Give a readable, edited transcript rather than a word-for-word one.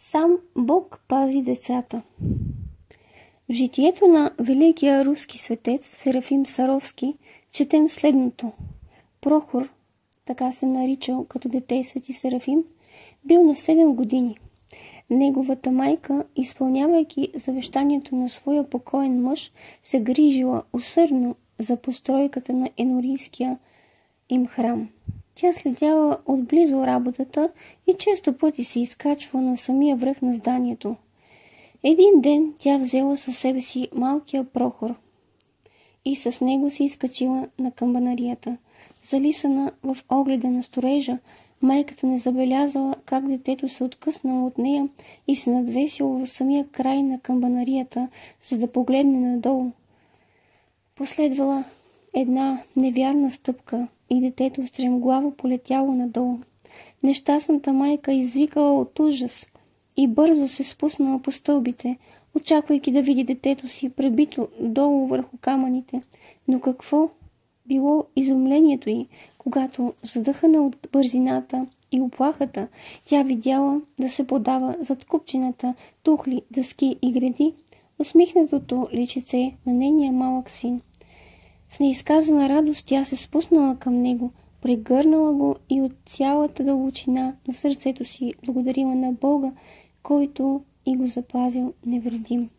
Сам Бог пази децата. В житието на великия руски светец Серафим Саровски четем следното. Прохор, така се наричал като дете свети Серафим, бил на 7 години. Неговата майка, изпълнявайки завещанието на своя покоен мъж, се грижила усърдно за постройката на енорийския им храм. Тя следяла отблизо работата и често пъти се изкачва на самия връх на зданието. Един ден тя взела със себе си малкия Прохор и с него се изкачила на камбанарията. Залисана в огледа на строежа, майката не забелязала как детето се откъснало от нея и се надвесило в самия край на камбанарията, за да погледне надолу. Последвала една невярна стъпка и детето стремглаво полетяло надолу. Нещастната майка извикала от ужас и бързо се спуснала по стълбите, очаквайки да види детето си пребито долу върху камъните. Но какво било изумлението й, когато, задъхана от бързината и оплахата, тя видяла да се подава зад купчината тухли, дъски и греди усмихнатото личице на нейния малък син. В неизказана радост тя се спуснала към него, прегърнала го и от цялата дълбочина на сърцето си благодарила на Бога, който и го запазил невредим.